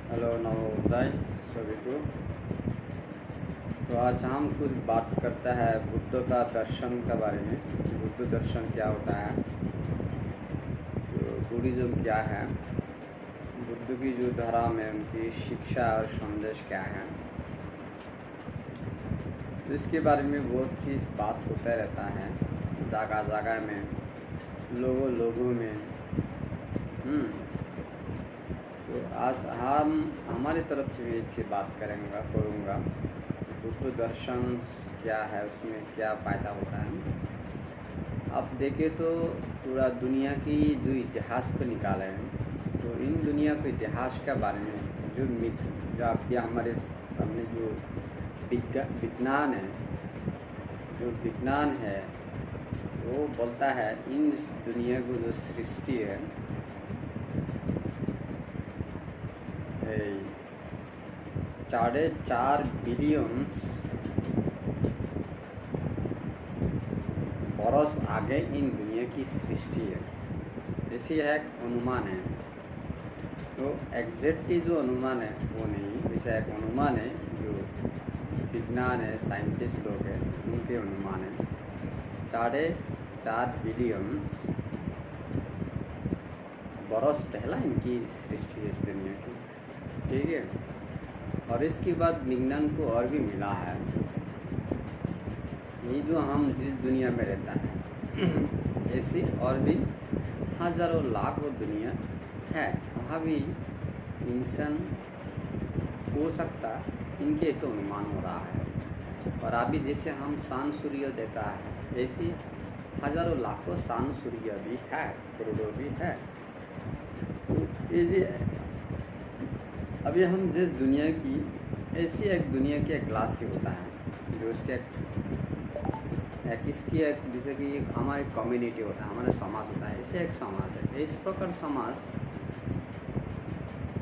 Hello Navodaya सभी को। तो आज हम कुछ बात करता है बुद्ध का दर्शन के बारे में। बुद्ध दर्शन क्या होता है, तो बुद्धिज़्म क्या है, बुद्ध की जो धर्म है उनकी शिक्षा और संदेश क्या है, तो इसके बारे में बहुत चीज़ बात होता रहता है जगह जगह में, लोगों में। तो आज हम हमारी तरफ से भी अच्छी बात करूँगा। बुद्ध दर्शन क्या है, उसमें क्या फ़ायदा होता है। आप देखें तो पूरा दुनिया की जो इतिहास को निकाले हैं, तो इन दुनिया के इतिहास के बारे में जो आपके हमारे सामने जो विज्ञान है, वो बोलता है इन दुनिया को जो सृष्टि है 4.5 बिलियन बरस आगे इन दुनिया की सृष्टि है, जैसे यह एक अनुमान है। तो एग्जैक्टली जो अनुमान है वो नहीं, वैसे एक अनुमान है जो विज्ञान है, साइंटिस्ट लोग हैं, उनके अनुमान है 4.5 बिलियन बरस पहला इनकी सृष्टि है इस दुनिया की, ठीक है। और इसके बाद विज्ञान को और भी मिला है, ये जो हम जिस दुनिया में रहता है ऐसी और भी हज़ारों लाखों दुनिया है, वहाँ भी इंसान हो सकता, इनके ऐसे अनुमान हो रहा है। और अभी जैसे हम सान सूर्य देखा है, ऐसी हज़ारों लाखों सान सूर्य भी है, करोड़ों भी है। तो ये अभी हम जिस दुनिया की, ऐसी एक दुनिया की एक ग्लास की होता है जो उसके इसकी एक, जैसे कि हमारी कम्युनिटी होता है, हमारा समाज होता है, ऐसे एक समाज है। इस प्रकार समाज,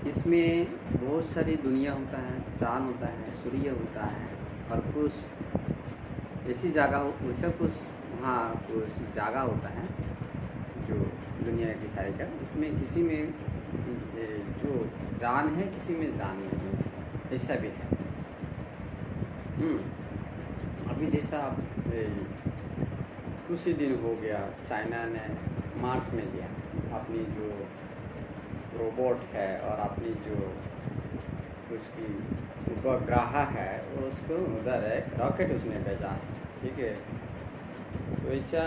इसमें बहुत सारी दुनिया होता है, चांद होता है, सूर्य होता है, और कुछ ऐसी जगह वैसे कुछ वहाँ कुछ जगह होता है जो दुनिया की सारी का, उसमें किसी में जो जान है, किसी में जान नहीं है, ऐसा भी है। अभी जैसा कुछ ही दिन हो गया चाइना ने मार्स में लिया अपनी जो रोबोट है, और अपनी जो उसकी उपग्रह है उसको उधर एक रॉकेट उसने भेजा, ठीक है। तो ऐसा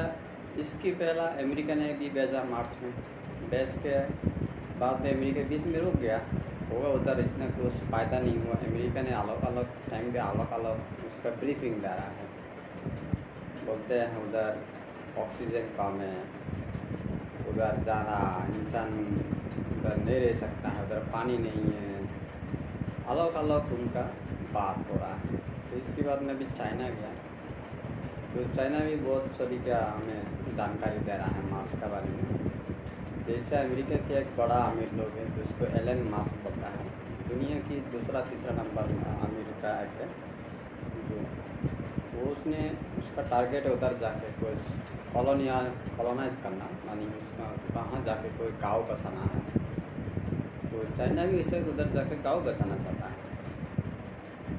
इसकी पहला अमेरिका ने भी भेजा मार्स में, भेज के बाद में अमेरिका बीच में रुक गया होगा, उधर इतना कुछ फ़ायदा नहीं हुआ। अमेरिका ने अलग अलग टाइम पे अलग अलग उसका ब्रीफिंग दे रहा है, बोलते हैं उधर ऑक्सीजन कम है, उधर जाना इंसान उधर नहीं रह सकता है, उधर पानी नहीं है, अलग अलग उनका बात हो रहा है। तो इसके बाद में भी चाइना गया, तो चाइना भी बहुत सभी का हमें जानकारी दे रहा है मार्स के बारे में। जैसे अमेरिका के एक बड़ा अमीर लोग है जिसको एलन मास्क बोलता है, दुनिया की दूसरा तीसरा नंबर में अमेरिका है, जो वो उसने उसका टारगेट है उधर जाके कुछ कॉलोनाइज करना, यानी उसका वहाँ जाके कोई गाँव बसाना है। तो चाइना भी इसे उधर जाके गाँव बसाना चाहता है,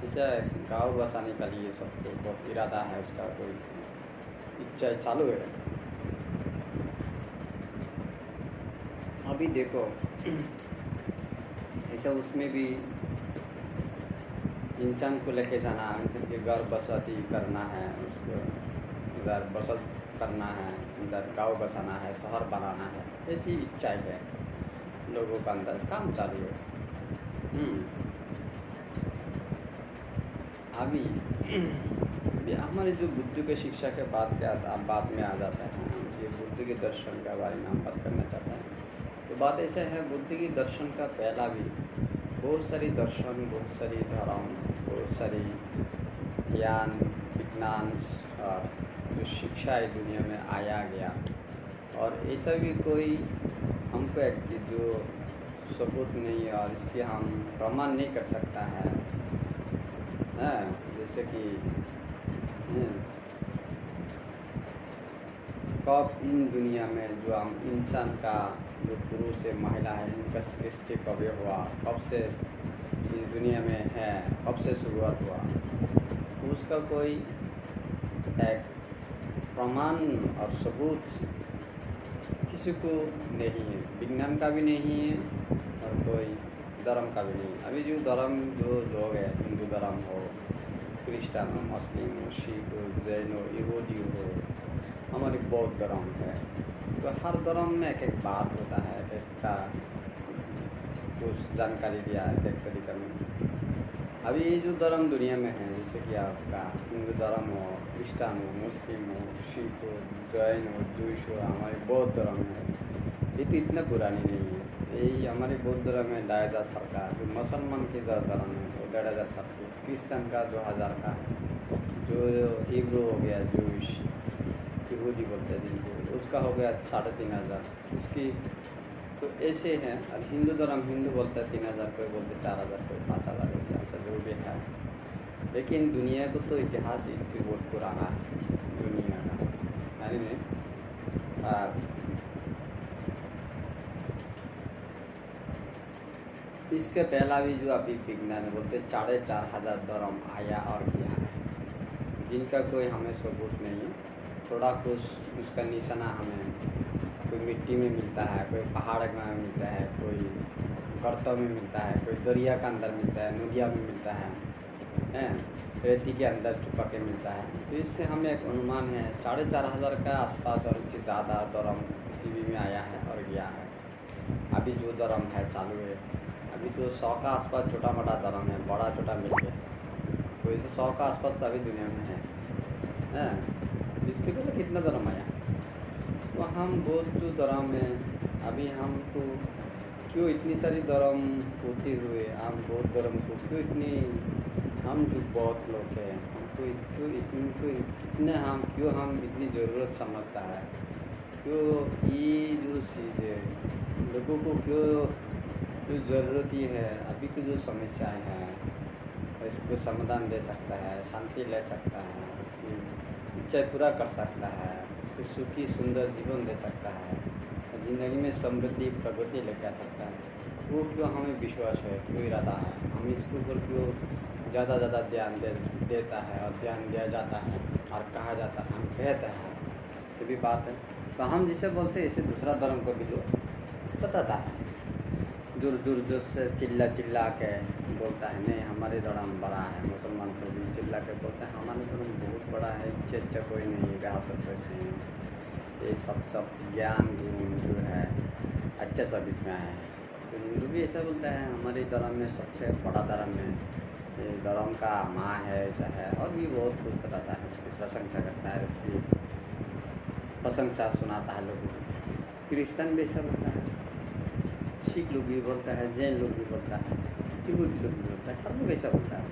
इसे गाँव बसाने का लिए सबको बहुत इरादा है, उसका कोई इच्छा चालू है। अभी देखो ऐसा उसमें भी इंसान को लेके जाना, इंसान के घर बसती करना है, उसको उधर बसत करना है, उधर गाँव बसाना है, शहर बनाना है, ऐसी इच्छाएं है लोगों का, अंदर काम चालू है। अभी हमारे जो बुद्ध के शिक्षा के बाद बाद में आ जाता है, ये बुद्ध के दर्शन के बारे में हम बात करना चाहते हैं। तो बात ऐसा है, बुद्ध की दर्शन का पहला भी बहुत सारी दर्शन, बहुत सारी धर्म, बहुत सारी ज्ञान विज्ञान और जो शिक्षा है दुनिया में आया गया, और ऐसा भी कोई हमको एक जो सबूत नहीं है और इसके हम प्रमाण नहीं कर सकता है, जैसे कि कब इन दुनिया में जो हम इंसान का जो पुरुष है महिला है इनका सृष्टि कब हुआ, कब से इस दुनिया में है, कब से शुरुआत हुआ, तो उसका कोई एक प्रमाण और सबूत किसी को नहीं है, विज्ञान का भी नहीं है और कोई धर्म का भी नहीं। अभी जो धर्म जो लोग हैं, हिंदू धर्म हो, क्रिश्चियन हो, मुस्लिम हो, सिख हो, जैन हो, यहूदी हो, हमारी बौद्ध धर्म है, तो हर धर्म में एक एक बात होता है, एक का कुछ जानकारी दिया है एक तरीका में। अभी ये जो धर्म दुनिया में है, जैसे कि आपका हिंदू धर्म हो, क्रिश्चियन हो, मुस्लिम हो, सिख हो, जैन हो, जूश हो, हमारी बौद्ध धर्म है, ये तो इतना पुरानी नहीं है। यही हमारी बौद्ध धर्म है 2000 का, जो मुसलमान की जो धर्म है वो 1500 की, क्रिश्चियन का 2000 का है, जो हिब्रू हो गया, जूश यहूदी बोलते हैं जिनको, उसका हो गया 3500 इसकी। तो ऐसे हैं। और हिंदू धर्म, हिंदू बोलते हैं 3000, कोई बोलते 4000, कोई 5000, ऐसा ऐसा जो भी है। लेकिन दुनिया को तो इतिहास इससे बहुत पुराना है दुनिया का, यानी नहीं। इसके पहला भी जो अभी विज्ञान बोलते 4500 धर्म आया और गया है, जिनका कोई हमें सबूत नहीं है। थोड़ा कुछ उसका निशाना हमें कोई मिट्टी में मिलता है, कोई पहाड़ में मिलता है, कोई गर्तों में मिलता है, कोई दरिया के अंदर मिलता है, नदिया में मिलता है, रेती के अंदर छुपा के मिलता है। तो इससे हमें एक अनुमान है 4500 का आसपास और इससे ज़्यादा धर्म पृथ्वी में आया है और गया है। अभी जो धर्म है चालू है, अभी तो 100 का आसपास छोटा मोटा धर्म है, बड़ा छोटा मिलके, तो इसे 100 का आसपास तो अभी दुनिया में है। इसके पहले कितना धर्म आया। तो हम बौद्ध जो धर्म है, अभी हमको क्यों इतनी सारी धर्म होते हुए हम बौद्ध धर्म को क्यों इतनी, हम जो बौद्ध लोग हैं हमको क्यों इतने हम इतनी ज़रूरत समझता है, क्यों ये जो चीज़ है लोगों को क्यों जो ज़रूरत ही है, अभी की जो समस्याएं हैं इसको समाधान दे सकता है, शांति ले सकता है, उसकी इच्छा पूरा कर सकता है, उसको सुखी सुंदर जीवन दे सकता है, ज़िंदगी में समृद्धि प्रगति लेकर आ सकता है। वो क्यों हमें विश्वास है, क्यों इरादा है, हम इसके ऊपर क्यों ज़्यादा ध्यान देता है और ध्यान दिया जाता है और कहा जाता है, हम कहते हैं, ये भी बात है। तो हम जिसे बोलते हैं इसे दूसरा धर्म को भी लोग बताता है, जोर से चिल्ला के बोलता है, नहीं हमारे धर्म बड़ा है, मुसलमान को भी चिल्ला के बोलते हैं हमारे धर्म बहुत बड़ा है, अच्छा कोई नहीं है, गाँव तक कुछ नहीं है, ये सब ज्ञान गुण जो है अच्छा सब इसमें आया है। तो हिंदू भी ऐसा बोलता है हमारे धर्म में सबसे बड़ा धर्म है, ये धर्म का माँ है, ऐसा है, और भी बहुत कुछ बताता है, उसकी प्रशंसा करता है, उसकी प्रशंसा सुनाता है लोगों को। क्रिश्चियन भी ऐसा बोलता है, सिख लोग भी बोलता है, जैन लोग भी बोलता है, यहूदी लोग भी बोलता है, हर लोग ऐसा बोलता है।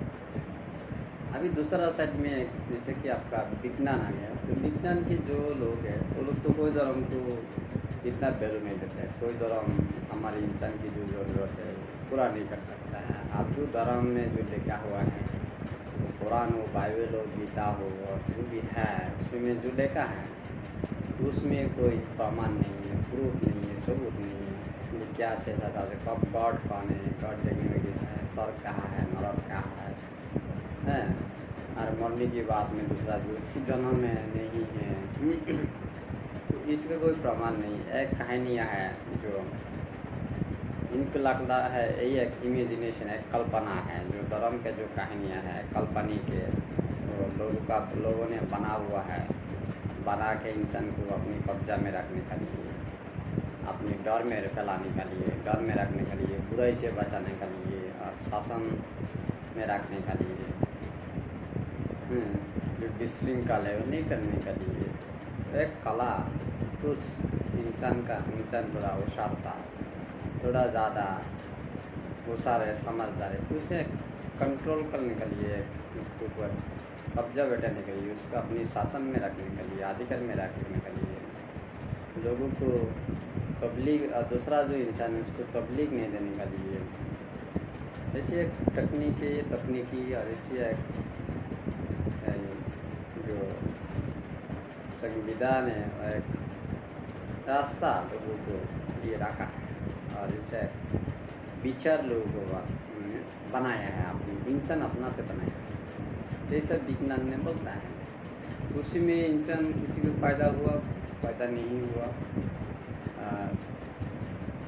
अभी दूसरा साइड में जैसे कि आपका विज्ञान आ गया, तो विज्ञान के जो लोग हैं वो लोग तो कोई धर्म को इतना वैल्यू नहीं देते हैं, कोई धर्म हमारे इंसान की जो ज़रूरत है पूरा नहीं कर सकता है। आप जो धर्म में जो लिखा हुआ है, कुरान हो, बाइबल हो, गीता हो, और जो भी है उसमें जो लिखा है उसमें कोई प्रमाण नहीं है, प्रूफ नहीं है, सबूत नहीं है, क्या से कब गॉड कौन है, गॉड देखने में कैसा है, स्वर्ग कहाँ है, नरक कहाँ है, और मरने की बात में दूसरा जो जन्म में नहीं है, तो इसका कोई प्रमाण नहीं। एक कहानियाँ है जो इनको लगता है, यही एक इमेजिनेशन है, कल्पना है, जो धर्म के जो कहानियाँ हैं काल्पनिक है, तो लोगों ने बना हुआ है, बना के इंसान को अपनी कब्जा में रखने के लिए, अपने डर में फैलाने के लिए, डर में रखने के लिए, बुराई से बचाने के लिए और शासन में रखने के लिए, जो विशृंखल है वो नहीं करने के लिए। एक कला उस इंसान थोड़ा होशियार था, थोड़ा ज़्यादा होशियार है, समझदार है, तो उसे कंट्रोल करने के लिए, उसके ऊपर कब्जा बैठाने के लिए, उसको अपनी शासन में रखने के लिए, अधिकार में रखने के लिए, लोगों को तबलीग, और दूसरा जो इंसान है उसको तबलीग नहीं देने के लिए, ऐसी एक तकनीकी और ऐसी एक जो संविधान है, एक रास्ता लोगों को ये रखा है, और इसे विचार लोगों को बनाया है, अपनी इंसान अपना से बनाया है, ये सब विज्ञान ने बोलता है। उसी में इंसान किसी को पैदा हुआ, पैदा नहीं हुआ,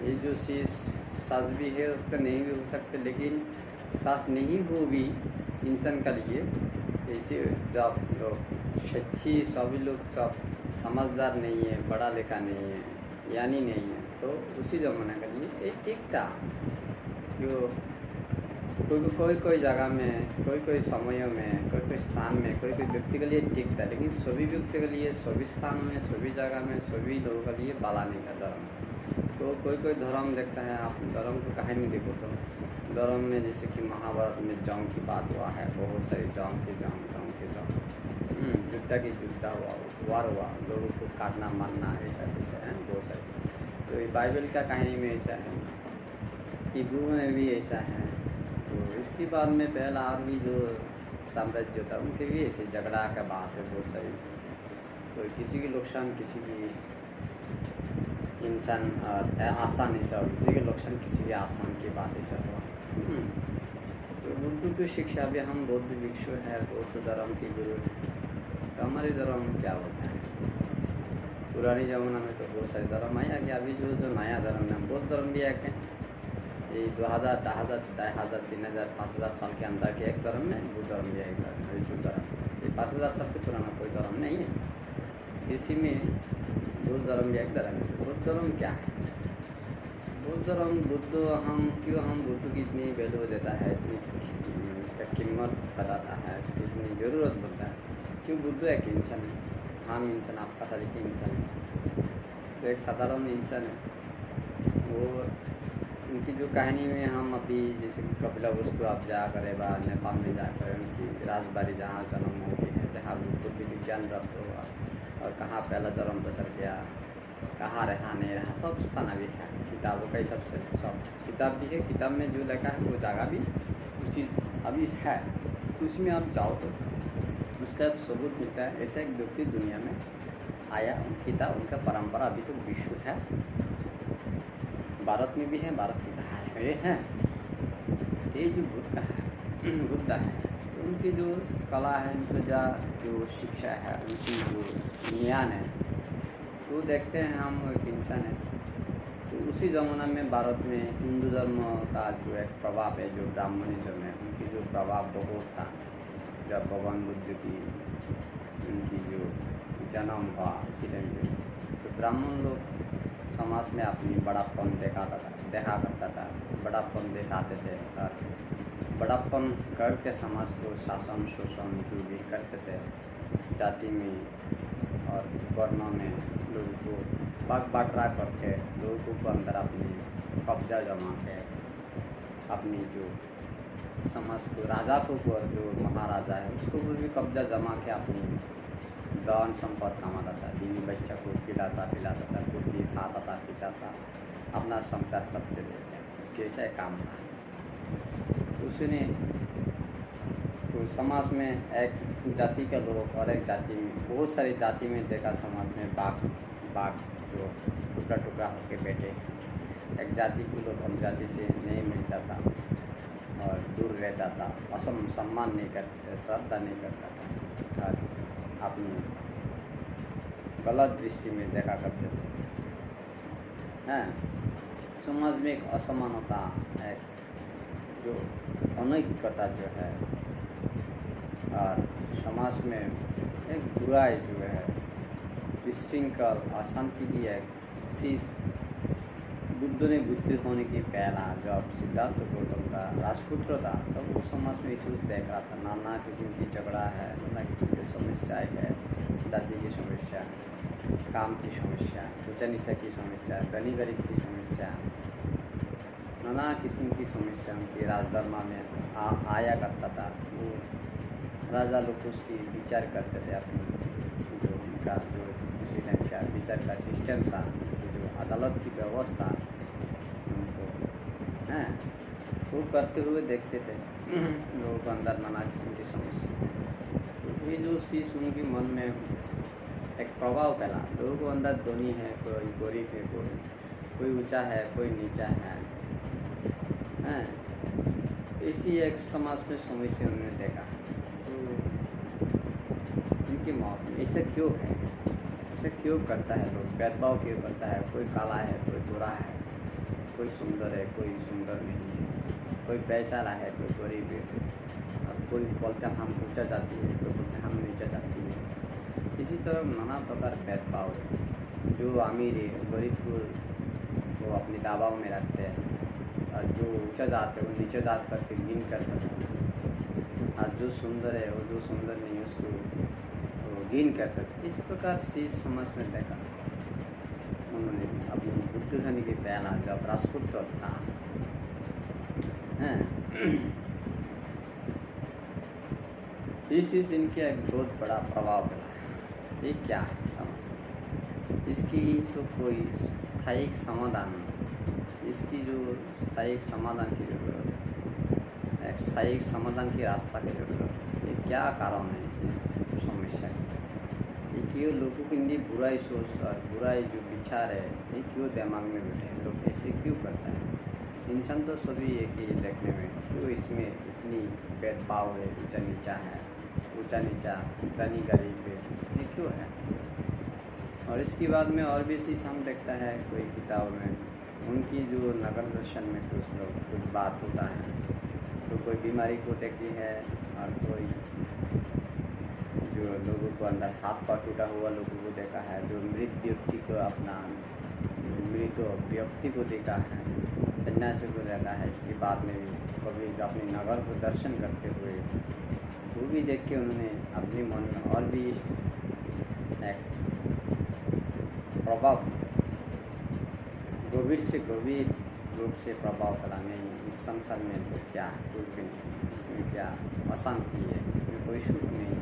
ये जो चीज़ सांस भी है उसका नहीं भी हो सकते, लेकिन सांस नहीं हो भी इंसान का लिए ऐसे जब लोग सच्ची सभी लोग सब समझदार नहीं है, पढ़ा लिखा नहीं है, यानी नहीं है, तो उसी ज़माने के लिए ये ठीक था। जो कोई जगह में, कोई समयों में, कोई स्थान में, कोई व्यक्ति के लिए ठीक था, लेकिन सभी व्यक्ति के लिए, सभी स्थान में, सभी जगह में, सभी लोगों के लिए बाला नहीं था धर्म। तो कोई धर्म देखता है, आप धर्म को कहानी देखो तो धर्म में जैसे कि महाभारत में जंग की बात हुआ है, बहुत सारी जंग युद्ध की युद्ध हुआ, वार हुआ, लोगों को काटना मारना, ऐसा है बहुत सारे। तो ये बाइबल का कहानी में ऐसा है, हिब्रू में भी ऐसा है। तो इसके बाद में पहला आदमी जो साम्राज्य था उनके भी ऐसे झगड़ा का बात है बहुत सारी। तो किसी की नुकसान, किसी की इंसान आसान ऐसा हो, किसी के नुकसान, किसी के आसान की बात ऐसा हुआ। तो बुद्ध की शिक्षा भी, हम बौद्ध भिक्षु है, बौद्ध धर्म के गुरु, तो हमारे धर्म क्या होता है? पुरानी जमाना में तो बहुत सारे धर्म आया कि अभी जो नया धर्म है, बौद्ध धर्म भी एक है, ये 2000, 10,000, 3,000, 5,000 साल के अंदर के एक धर्म में बुद्ध धर्म भी एक धर्म है। जो धर्म ये 5,000 साल से पुराना कोई धर्म नहीं है, इसी में बुद्ध धर्म भी एक धर्म है। बुद्ध धर्म क्या है? बुद्ध धर्म, हम बुद्ध की इतनी वैल्यू देता है, इतनी इसका कीमत बताता है, उसकी इतनी ज़रूरत बोलता है, क्यों? बुद्ध एक इंसान है, हम इंसान, आपका सारी के इंसान है, तो एक साधारण इंसान है वो। उनकी जो कहानी में हम अभी जैसे कपिला वस्तु आप जा करे बा नेपाल में जाकर उनकी राजबाड़ी जहाँ जन्म हुई है, जहाँ बुद्ध विज्ञान प्राप्त हुआ, और कहाँ पहला धर्म प्रचार किया, कहाँ रहा नहीं रहा, सब स्थान अभी है। किताबों का ही सबसे सब किताब भी है, किताब में जो लिखा है वो जगह भी उसी अभी है, तो उसमें आप जाओ तो उसका एक सबूत मिलता है। ऐसा एक व्यक्ति दुनिया में आया, किताब उनका परंपरा अभी तो विश्व है, भारत में भी है, भारत के बाहर है, ये है। ये जो बुद्ध है, तो उनकी जो कला है, उनका जो शिक्षा है, उनकी जो ज्ञान है, तो देखते हैं हम एक इंसान है। तो उसी ज़माना में भारत में हिंदू धर्म का जो एक प्रभाव है, जो ब्राह्मणिज्म है, उनकी जो प्रभाव बहुत था। जब भगवान बुद्ध की उनकी जो जन्म हुआ उसी टाइम पे, तो ब्राह्मण लोग समाज में अपनी बड़ापन देखा करता था, बड़ापन दिखाते थे, और बड़ापन करके समाज को शासन शोषण जो भी करते थे, जाति में और वर्णों में लोगों को बांटा करके लोगों को अंदर अपनी कब्जा जमा के अपनी जो समाज को, राजा को, जो महाराजा है उसको भी कब्जा जमा के अपनी दान संपत्ति कमाता था, बीवी बच्चा को पिलाता था, कुर्ती खाता था, पीता था, अपना संसार सबसे जैसे उसके ऐसा काम था। उसने तो समाज में एक जाति के लोग और एक जाति में, बहुत सारी जाति में देखा समाज में बाग जो टुकड़ा होके बैठे, एक जाति को लोग हम जाति से नहीं मिलता था और दूर रहता था, सम्मान नहीं करते थे, श्रद्धा नहीं करता था, और अपनी गलत दृष्टि में देखा करते थे। हैं, समाज में एक असमानता, एक जो अनैक्यता जो है, और समाज में एक बुराई जो है, विशृंखल अशांति की एक चीज़। बुद्ध ने बुद्धि होने की पहला जब सिद्धार्थ गौतम का राजपुत्र था, तब वो समाज में इशूज देख रहा था, नाना किस्म की झगड़ा है, नाना किस्म की समस्याएँ है, जाति की समस्या, काम की समस्या, ऊंचा नीचा की समस्या, धनी गरीब की समस्या, नाना किस्म की समस्या उनकी राजदरमा में आया करता था। वो राजा लोग उसकी विचार करते थे, अपनी जो उनका जो उसी टाइम का विचार का सिस्टम था, जो अदालत की व्यवस्था उनको हैं वो करते हुए देखते थे लोगों को अंदर नाना किस्म की समस्या। तो ये जो चीज़ उनके मन में एक प्रभाव फैला। लोगों को अंदर दोनों है, कोई गरीब है, कोई ऊंचा है, कोई नीचा है। इसी एक समाज में समस्या उन्होंने देखा। तो इनकी मौत में ऐसा क्यों है, ऐसा क्यों करता है लोग, भेदभाव क्यों करता है? कोई काला है, कोई गोरा है, कोई सुंदर है, कोई सुंदर नहीं है, कोई पैसा वाला है, कोई गरीब है, और कोई बोलते हैं हम ऊंचा जाती है, कोई बोलते हैं हम नीचा जाती है। इसी तरह नाना प्रकार भेदभाव है। जो अमीर है गरीब को वो अपने दबाव में रखते हैं, और जो ऊंचा जाते हैं वो नीचे जात करके गिन करते हैं, और जो सुंदर है वो जो सुंदर नहीं है उसको वो गिन करते थे। इस प्रकार से समझ में देखा उन्होंने अपनी बुद्धि की पहला जब राजपुत्र था इस इनके एक बहुत बड़ा प्रभाव पड़ा। ये क्या है समझ, इसकी तो कोई स्थायी समाधान नहीं। इसकी जो स्थायी समाधान की जरूरत है, एक स्थायी समाधान की रास्ता की जरूरत है। ये क्या कारण है इस समस्या की? ये क्यों लोगों के लिए बुराई सोच और बुराई जो विचार है ये क्यों दिमाग में बैठे हैं? लोग ऐसे क्यों करते हैं? इंसान तो सभी एक ही देखने में, क्यों इसमें इतनी भेदभाव है? ऊंचा नीचा है, ऊंचा नीचा, धनी गरीब है, ये क्यों है? और इसके बाद में और भी चीज़ हम देखता है कोई किताब में, उनकी जो नगर दर्शन में कुछ बात होता है, तो कोई बीमारी को देखती है, और कोई जो लोगों को अंदर हाथ पाँव टूटा हुआ लोगों को देखा है, जो मृत व्यक्ति को अपना मृत व्यक्ति को देखा है, सन्यासी को देखा है। इसके बाद में भी कभी अपने नगर को दर्शन करते हुए वो भी देख के उन्होंने अपने मन में और भी एक प्रभाव, गंभीर से गंभीर रूप से प्रभाव फैला। नहीं, इस संसार में तो क्या है, कुछ भी नहीं, इसमें क्या अशांति है, इसमें कोई सुख नहीं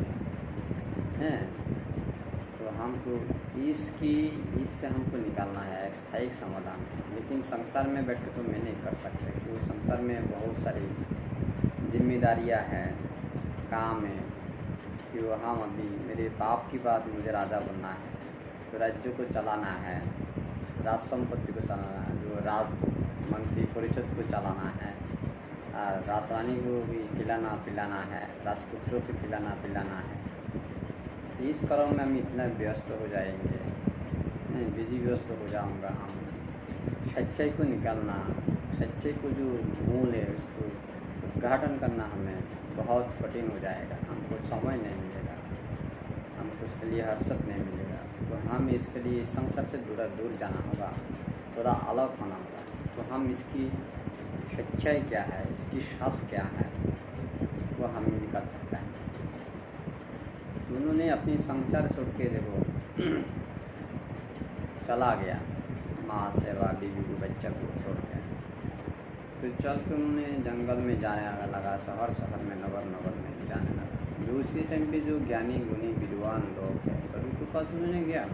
है। तो हमको इससे हमको निकालना है एक स्थायी समाधान। लेकिन संसार में बैठ के तो मैं नहीं कर सकते, क्योंकि संसार में बहुत सारी जिम्मेदारियां हैं, काम है कि वो हम अभी मेरे बाप की बात, मुझे राजा बनना है, तो राज्य को चलाना है, राज संपत्ति को चलाना है, जो राज मंत्री परिषद को चलाना है, राजरानी को भी खिलाना पिलाना है, राजपुत्रों को खिलाना पिलाना है। इस क्रम में हम इतना व्यस्त हो जाएंगे, बिजी व्यस्त हो जाऊंगा। हम सच्चाई को निकालना, सच्चाई को जो मूल है उसको उद्घाटन करना हमें बहुत कठिन हो जाएगा। हमको समय नहीं मिलेगा, हमको उसके लिए हर्षद नहीं मिलेगा। तो हम इसके लिए इस संसार से दूर जाना होगा, थोड़ा अलग होना होगा। तो हम इसकी सच्चाई क्या है, इसकी सास क्या है, वो हम निकाल सकते हैं। उन्होंने अपनी संसार छोड़ के देखो चला गया, माँ सेवा, बीवी को, बच्चा को छोड़ के। फिर चल के उन्होंने जंगल में जाने लगा, शहर में, नगर में जाने लगा। जो उसी टाइम पे जो ज्ञानी गुणी विद्वान लोग हैं सभी के पास उन्होंने गया।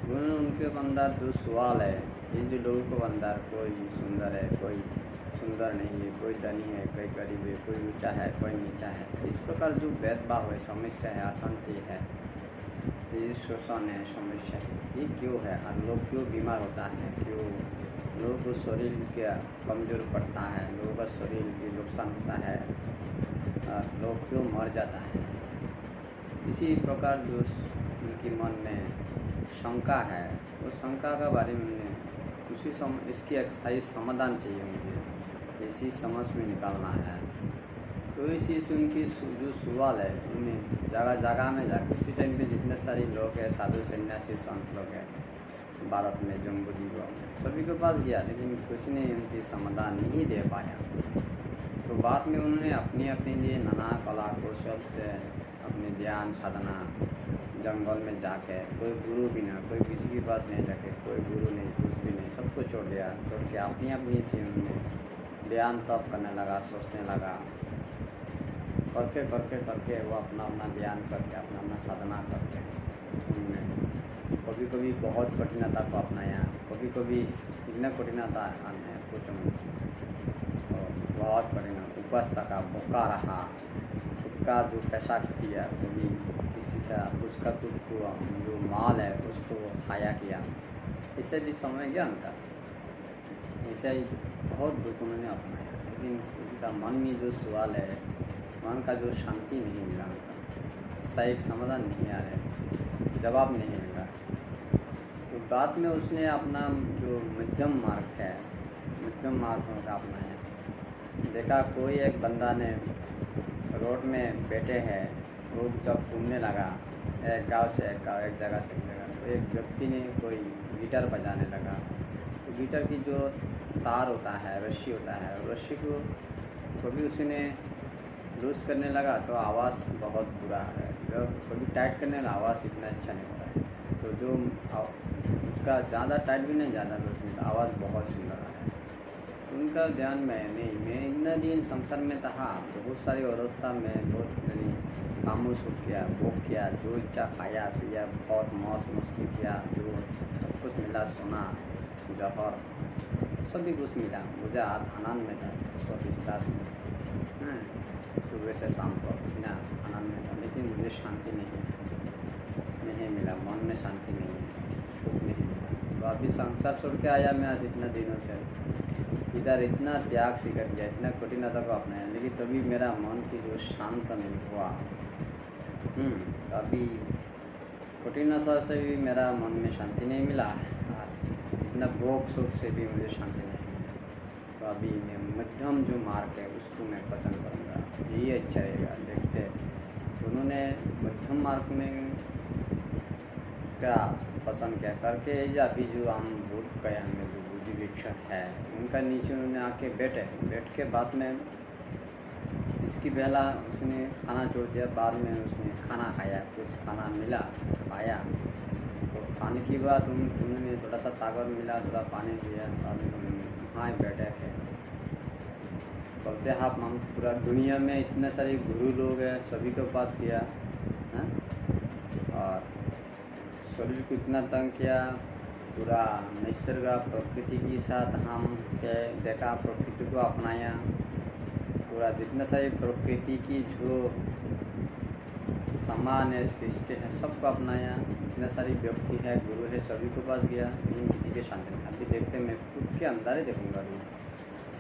उन्होंने उनके अंदर जो सवाल है, ये जो लोगों को अंदर कोई सुंदर है, कोई सुंदर नहीं है, कोई धनी है, कोई गरीब है, कोई ऊंचा है, कोई नीचा है, इस प्रकार जो भेदभाव है, समस्या है, अशांति है, ये शोषण है, समस्या है, ये क्यों है? और लोग क्यों बीमार होता है? क्यों लोगों को शरीर क्या कमज़ोर पड़ता है, लोगों का शरीर भी नुकसान होता है, और लोग क्यों मर जाता है? इसी प्रकार जो उनके मन में शंका है, उस शंका के बारे में इसकी एक सही समाधान चाहिए मुझे, इसी समझ में निकालना है। तो इसी से उनकी जो सवाल है, उन्हें जगह जगह में जाकर उसी टाइम पे जितने सारे लोग हैं, साधु सन्यासी संत लोग हैं भारत में, जम्बू द्वीप सभी के पास गया, लेकिन किसी ने उनकी समाधान नहीं दे पाया। तो बाद में उन्होंने अपने लिए नाना कला कौशल से अपने ध्यान साधना जंगल में जाके, कोई गुरु भी ना, कोई किसी के पास नहीं जाके, कोई गुरु नहीं, कुछ भी नहीं, सबको छोड़ दिया। छोड़ के अपनी से उन्होंने ध्यान तप करने लगा, सोचने लगा। करके वो अपना ध्यान करके, अपना साधना करके उन्होंने कभी बहुत कठिनता को अपनाया, कभी इतना कठिनता आने कुछ तो बहुत कठिन उपवास का भूखा रहा, उनका जो पैसा किया, कभी किसी का उसका तो जो माल है उसको खाया किया, इससे भी समय गया उनका। ऐसा ही बहुत दुख उन्होंने अपनाया, लेकिन उनका मन में जो सवाल है, मन का जो शांति नहीं मिला, उनका इसका एक समाधान नहीं आ रहा, जवाब नहीं मिला। तो बाद में उसने अपना जो मध्यम मार्ग है, मध्यम मार्ग का अपनाया। देखा कोई एक बंदा ने रोड में बैठे हैं, वो जब घूमने लगा एक गांव से एक गांव, एक जगह से एक जगह, तो एक व्यक्ति ने कोई गिटार बजाने लगा। तो गिटार की जो तार होता है, रस्सी होता है, रस्सी को कभी उसने लूज़ करने लगा तो आवाज़ बहुत बुरा है, जब कभी टाइट करने लगा आवाज़ इतना अच्छा नहीं होता है। तो जो उसका ज़्यादा टाइट भी नहीं, ज़्यादा लूज़ नहीं, आवाज़ बहुत सुंदर है। उनका ध्यान में नहीं, मैं इतना दिन संसार में था, बहुत सारी औरत था, मैं बहुत खामोश हो गया, भोग किया, जो इच्छा खाया पिया, बहुत मौज मस्ती किया, जो सब कुछ मिला, सोना जौहर सभी कुछ मिला, मुझे आनंद में था, सब विश्वास में सुबह से शाम को बिना आनंद में था, लेकिन मुझे शांति नहीं मिला, मन में शांति नहीं, सुख नहीं मिला। तो अभी संसार छोड़ के आया मैं आज इतना दिनों से, इधर इतना त्याग सीख गया, इतना कठिनता को अपनाया, लेकिन तभी मेरा मन की जो शांत नहीं हुआ। अभी कठिनता से भी मेरा मन में शांति नहीं मिला, इतना भोग सुख से भी मुझे शांति नहीं मिला। तो अभी मैं मध्यम जो मार्ग है उसको मैं पसंद करूँगा, यही अच्छा रहेगा। देखते उन्होंने मध्यम मार्ग में क्या पसंद क्या करके, अभी जो हम बुद्ध गया में जो बुद्धि वृक्ष है उनका नीचे उन्होंने आके बैठ के बाद में इसकी पहला उसने खाना छोड़ दिया, बाद में उसने खाना खाया, कुछ खाना मिला पाया, तो खाने के बाद उन्होंने थोड़ा सा ताकत मिला, थोड़ा पानी पिया, बाद में उन्होंने वहाँ बैठे थे। बोलते आप हम पूरा दुनिया में इतने सारे गुरु लोग हैं, सभी के पास गया है, और शरीर को इतना तंग किया, पूरा निसर्ग प्रकृति के साथ हम के देखा, प्रकृति को अपनाया, पूरा जितना सारी प्रकृति की जो समान है, सृष्टि है, सबको अपनाया। इतने सारी व्यक्ति है, गुरु है, सभी के पास गया, लेकिन किसी के शांति नहीं। अभी देखते मैं खुद के अंदर ही देखूँगा, अभी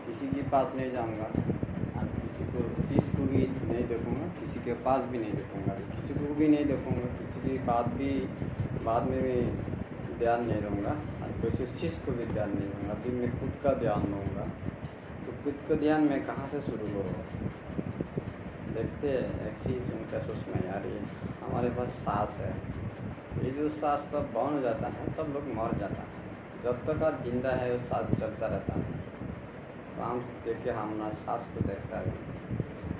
किसी के पास नहीं जाऊँगा, किसी को शिष्य को भी नहीं देखूँगा, किसी के पास भी नहीं देखूँगा, किसी को भी नहीं देखूँगा, किसी की बात भी बाद में भी ध्यान नहीं दूँगा, और किसी शिष्य को भी ध्यान नहीं दूँगा। अभी मैं खुद का ध्यान दूँगा। तो खुद का ध्यान मैं कहाँ से शुरू करूँ? देखते एक चीज़ उनका सोच में आ रही है, हमारे पास सांस है, ये जो सांस तब बंद हो जाता है तब लोग मर जाता है, जब तक आप जिंदा है वो सांस चलता रहता है। तो हम देखे, हम ना सांस को देखता है,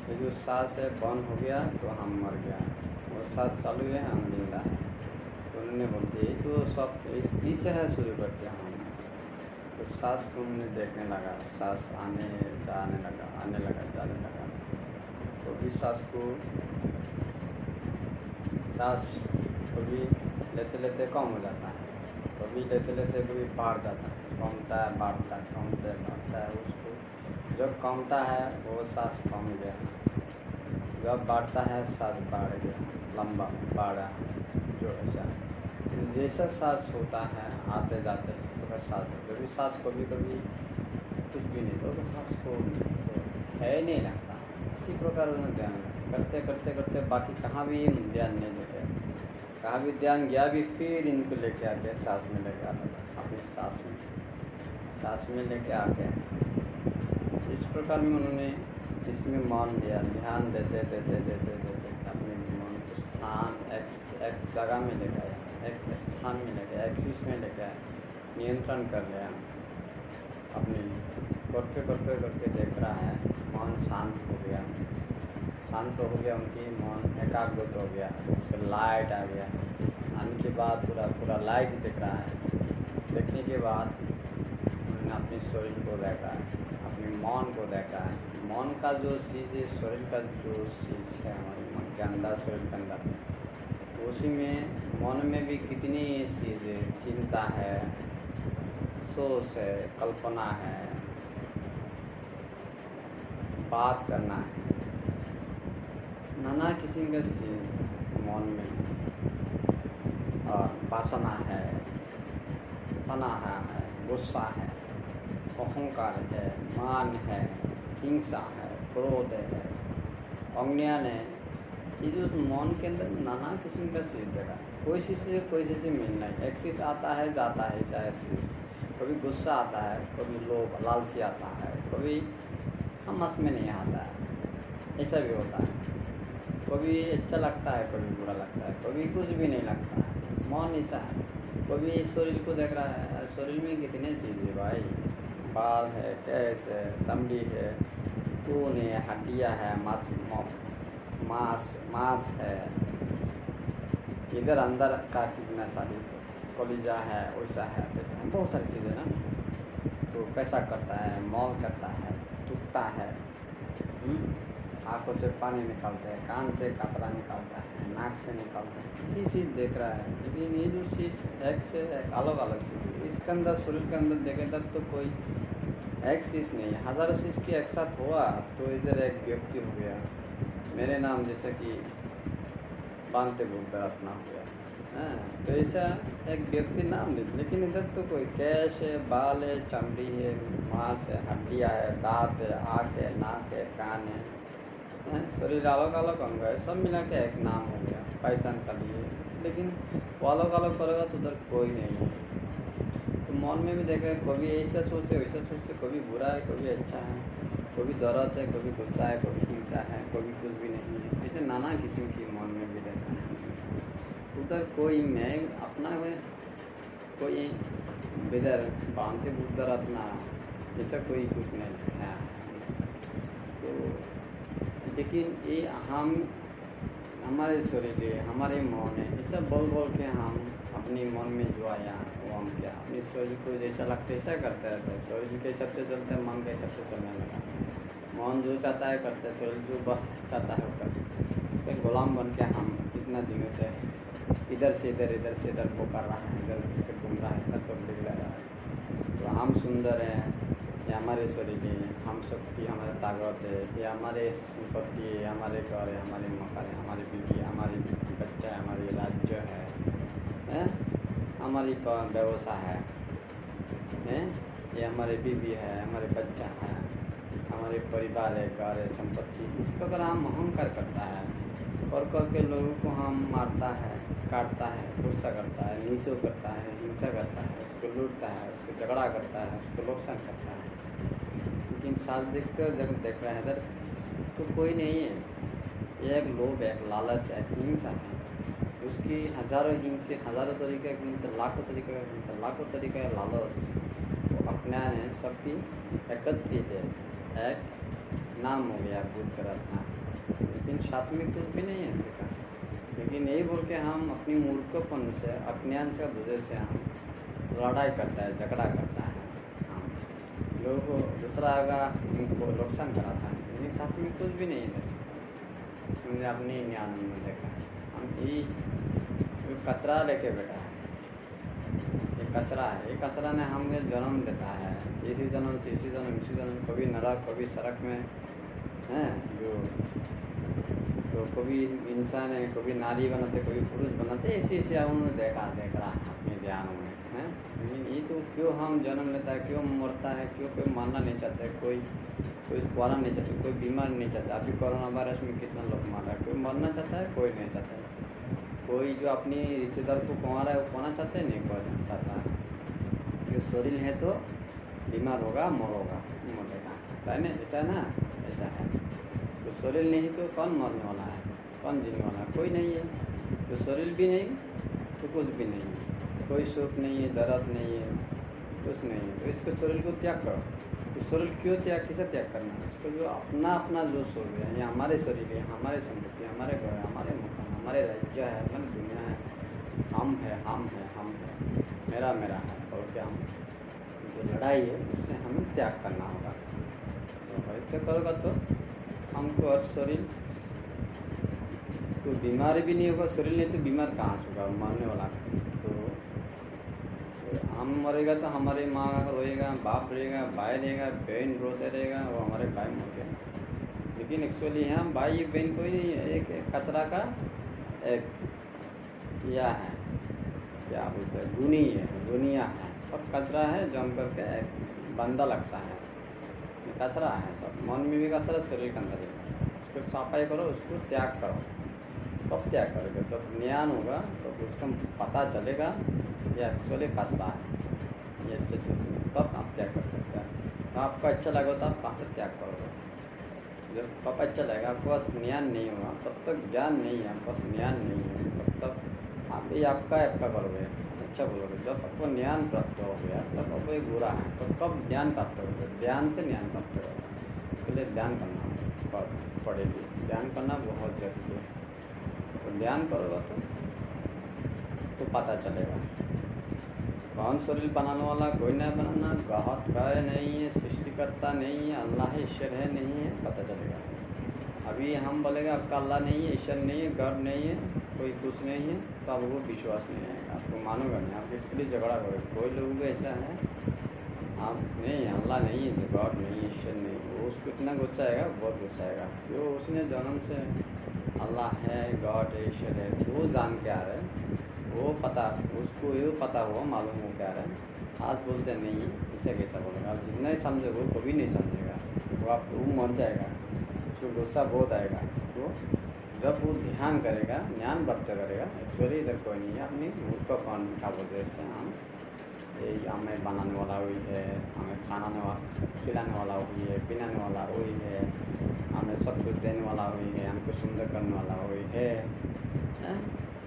ये जो सांस है बंद हो गया तो हम मर गया, वो सांस चालू है हम जिंदा है। तो उन्होंने बोलते है तो सब इससे है शुरू करते हम। तो सांस को हमने देखने लगा, सांस आने जाने लगा, आने लगा जाने लगा। तो इस सांस कभी लेते लेते कम हो जाता है, कभी लेते लेते कभी बढ़ जाता है, कमता है बढ़ता है, कमता है बढ़ता है। उसको जब कमता है वो सांस कम गया, जब बढ़ता है सांस बढ़ गया, लंबा बढ़ा, जो ऐसा जैसा सांस होता है आते जाते सांस, कभी सांस कभी कभी कुछ भी नहीं, तो सांस को है नहीं लगता। इसी प्रकार उन्हें ध्यान करते करते करते बाकी कहाँ भी ध्यान नहीं देते, कहाँ भी ध्यान गया भी फिर इनको लेके आके सांस में लेके आता था, अपने सांस में लेके आके इस प्रकार में उन्होंने इसमें मन दिया, ध्यान देते देते देते देते अपने मन को स्थान एक जगह में लेके आया, एक स्थान में लेके आया, एक चीज़ में लेके आया, नियंत्रण कर लिया अपने। करते करते करते देख रहा है मन शांत हो गया, शांत हो गया, उनकी मन एकाग्रत हो गया, उसका लाइट आ गया, आने के बाद पूरा लाइट दिख रहा है। देखने के बाद उन्होंने अपने शरीर को देखा है, अपने मन को देखा है। मन का जो चीज़ है, शरीर का जो चीज़ है हमारे मन के अंदर, शरीर के अंदर, उसी में मन में भी कितनी चीज़ें, चिंता है, सोच है, कल्पना है, बात करना है, नाना किस्म के मन में और वासना है, तनाव है, गुस्सा है, अहंकार है, मान है, हिंसा है, क्रोध है, अज्ञान है। ये जो मन के अंदर नाना किस्म का चीज़ जगह, कोई चीज़ से कोई चीज़ से मिलना है। एक चीज़ आता है जाता है, ऐसा चीज़ कभी गुस्सा आता है, कभी लोभ लालची आता है, कभी समझ में नहीं आता है, ऐसा भी होता है। कभी अच्छा लगता है, कभी बुरा लगता है, कभी कुछ भी नहीं लगता है। मन ऐसा है। कभी शरीर को देख रहा है, शरीर में कितने चीज़ है भाई, बाल है, केस है, चमड़ी है, खून है, हड्डियाँ है, मांस है, इधर अंदर का कितना सारी कलीजा है, वैसा है, वैसा है, बहुत सारी चीज़ें ना। तो पैसा करता है, मौल करता है, टूटता है, आँखों से पानी निकालता है, कान से कचरा निकालता है, नाक से निकालता है, इसी चीज़ देख रहा है। लेकिन ये जो चीज़ एक से एक अलग अलग चीज़ है, इसके अंदर शरीर के अंदर देखे तक तो कोई एक चीज़ नहीं है। हज़ारों चीज़ की एक साथ हुआ तो इधर एक व्यक्ति हो गया। मेरे नाम जैसे कि बांधते भूलते अपना हो गया, तो ऐसा एक व्यक्ति नाम नहीं, लेकिन इधर तो कोई कैश है, बाल है, चमड़ी है, मांस है, हड्डियाँ है, दांत है, आँख है, नाक है, कान है, शरीर अलग अलग अंग है, सब मिला के एक नाम हो गया, पैसा का लिए। लेकिन वो अलग अलग करेगा तो उधर कोई नहीं है। तो मन में भी देखे, कभी ऐसा सोचे वैसा सोचे, कभी बुरा है, कभी अच्छा है, कभी दर्द है, कभी गुस्सा है, कभी हिंसा है, कभी कुछ भी नहीं है। ऐसे नाना किस्म की मन में भी देखा है। उधर कोई मैं अपना कोई इधर बांधते उधर अपना ऐसा कोई कुछ नहीं है। तो लेकिन ये हम हमारे शरीर है, हमारे मन है, ये सब बोल बोल के हम अपनी मन में जो आया वो हम क्या अपने शरीर को जैसा लगता है ऐसा करते रहते हैं। शरीर के हिसाब से चलते हैं, मन के हिसाब से चलने लगा। मन जो चाहता है करते हैं, शरीर जो बस चाहता है वो करते हैं। इसके गुलाम बन के हम इतना दिनों से इधर से इधर वो कर रहा है, इधर से घूम रहा है, इधर तो बिगड़ रहा है। तो हम सुंदर हैं, ये हमारे शरीर है, हम शक्ति, हमारे ताकत है, ये हमारे संपत्ति है, हमारे घर है, हमारे मकान है, हमारी बीवी, हमारी बच्चा है, हमारी राज्य है, हमारी व्यवसाय है, ये हमारे बीवी है, हमारे बच्चा है, हमारे परिवार है, घर है, संपत्ति। इस प्रकार हम अहंकार करता है और करके लोगों को हम मारता है, काटता है, गुस्सा करता है, नीचो करता है, हिंसा करता है, उसको लूटता है, उसको झगड़ा करता है, उसको नुकसान करता है। लेकिन साथ देखते हो जब देख रहे हैं इधर तो कोई नहीं है। एक लोभ, एक लालच, एक हिंसा है, उसकी हजारों हिंसे, हजारों तरीके की हिंसा, लाखों तरीके का हिंसा, लाखों तरीके का लालच वो अपनाने सबकी एकत्रित है, एक नाम हो गया बुद्ध का रत्ना। लेकिन शास्त्र में कुछ भी नहीं है देखा। लेकिन यही बोल के हम अपनी मूर्खपन से, अज्ञान से, वजह से हम लड़ाई करता है, झगड़ा करता है, हम लोगों को दूसरा आगा उनको नुकसान कराता है। लेकिन शास्त्र में कुछ भी नहीं है। मुझे अपने ज्ञान में देखा हम ये कचरा लेके बैठा है, ये कचरा है, ये कचरा ने हमें जन्म देता है, इसी जन्म से इसी जन्म, इसी जन्म, कभी नरक, कभी सड़क में है जो, तो कभी इंसान है, कभी नारी बनाते, कभी पुरुष बनाते, ऐसे ऐसे उन्होंने देख रहा है अपने ध्यान में है। लेकिन ये तो क्यों हम जन्म लेता है, क्यों मरता है, क्यों कोई मारना नहीं चाहता है, कोई पाना नहीं चाहता, कोई बीमार नहीं चाहता। अभी कोरोना वायरस में कितना लोग मार रहा है, कोई मरना चाहता है, कोई नहीं चाहता है। कोई जो अपनी रिश्तेदार को कमा रहा है वो पाना चाहते हैं, नहीं कोई चाहता है। जो शरीर है तो बीमार होगा, मरेगा, है ना, ऐसा ना, ऐसा है। तो शरीर नहीं तो कौन मरने वाला है, कौन जीने वाला है, कोई नहीं है। तो शरीर भी नहीं तो कुछ भी नहीं है, कोई सुख नहीं है, दर्द नहीं है, कुछ नहीं है। तो इसके शरीर को त्याग करो। तो शरीर क्यों त्याग, किसे त्याग करना है? उसको जो अपना अपना जो शरीर है, ये हमारे शरीर है, हमारे संपत्ति, हमारे घर, हमारे मकान, हमारे राज्य है, हमारी दुनिया है, हम है, हम है, हम है, मेरा मेरा है। और क्या हम जो लड़ाई है उससे हमें त्याग करना होगा। तो ऐसे करोगा तो हमको और शरीर तो बीमारी भी नहीं होगा। शरीर नहीं तो बीमार कहाँ से होगा, मरने वाला। तो हम मरेगा तो हमारे माँ रोएगा, बाप रहेगा, भाई रहेगा, बहन रोते रहेगा, वो हमारे भाई मर गया। लेकिन एक्चुअली हम भाई बहन को ही एक कचरा का एक किया है, क्या बोलते हैं, दुनिया है, और कचरा है जम करके एक बंदा लगता है, कचरा है सब, मन में भी कचरा, शरीर के अंदर भी कचरा। उसको सफाई करो, उसको त्याग करो। कब त्याग करोगे? जब ज्ञान होगा तो उसको पता चलेगा ये एक्चुअली कचरा है, ये अच्छे से, तब आप त्याग कर सकते हैं। तो आपको अच्छा लगा तो आप कहाँ से त्याग करोगे? जब कब अच्छा लगेगा, आपके पास ज्ञान नहीं होगा, तब तक ज्ञान नहीं है, आपके पास ज्ञान नहीं है, तब तक आप ये आपका करोगे, अच्छा बोलोगे। जब आपको ज्ञान प्राप्त हो गया तब आपको ये बुरा है, तो कब ज्ञान प्राप्त करोगे? ध्यान से ज्ञान प्राप्त करोगे। इसके लिए ध्यान करना पड़ेगी, ध्यान करना बहुत जरूरी है। तो ध्यान करोगे तो पता चलेगा कौन शरीर बनाने वाला, कोई नहीं बनाना, गहत गए नहीं है, सृष्टिकर्ता नहीं है, अल्लाह ईश्वर है नहीं है, पता चलेगा। अभी हम बोलेगा आपका अल्लाह नहीं है, ईश्वर नहीं है, गॉड नहीं है, कोई कुछ नहीं है, तो आपको विश्वास नहीं आएगा, आपको मानोगा नहीं, आप इसके लिए झगड़ा करोगे। कोई लोगों को ऐसा है, आप नहीं, अल्लाह नहीं है, गॉड नहीं है, ईश्वर नहीं है, वो उसको इतना गुस्सा आएगा, बहुत गुस्सा आएगा। जो उसने जन्म से अल्लाह है, गॉड है, ईश्वर है, वो जान के आ रहे हैं, वो पता, उसको ये पता हुआ, मालूम हो क्या रहा है, आज बोलते नहीं, इससे कैसा बोलेगा? आप जितना ही समझोगे वो कभी नहीं समझेगा, वो मर जाएगा, उसको गुस्सा बहुत आएगा। तो जब वो ध्यान करेगा, ज्ञान प्राप्त करेगा, एक्चुअली इधर कोई नहीं है, अपनी मूर्खपन का वजह से हम हमें बनाने वाला वही है, हमें खिलाने वाला वही है, पिलाने वाला वही है, हमें सब कुछ देने वाला वही है, हमको सुंदर करने वाला वही है,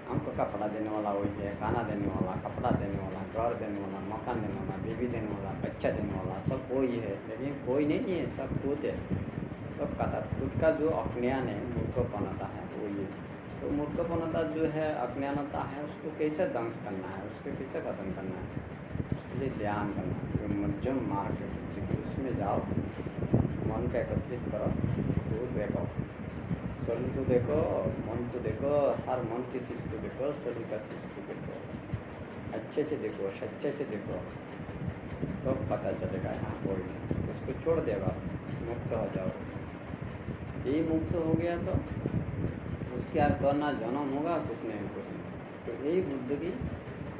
हमको कपड़ा देने वाला वही है, खाना देने वाला, कपड़ा देने वाला, घर देने वाला, मकान देने वाला, बीवी देने वाला, बच्चा देने वाला, सब वही है। लेकिन कोई नहीं है, सब खुद है। तो खुद का जो अज्ञान है, मूर्खपनता है, वो ये। तो मूर्खपनता जो है, अज्ञानता है, उसको कैसे ध्वंस करना है, उसको कैसे खत्म करना है, उसके लिए ध्यान करना है। जो मध्यम मार्ग है, उसमें जाओ, मन को एकत्रित करो, दूर देखो, शरीर को देखो, मन को देखो, हर मन की शिष्ट को देखो, शरीर का शिष्ट को देखो, अच्छे से देखो, सच्चे से देखो, तो पता चलेगा यहाँ कोई नहीं। उसको छोड़ देगा, मुक्त हो जाओ। ये मुक्त हो गया तो उसके यार करना जन्म होगा, कुछ नहीं, कुछ नहीं। तो यही बुद्ध की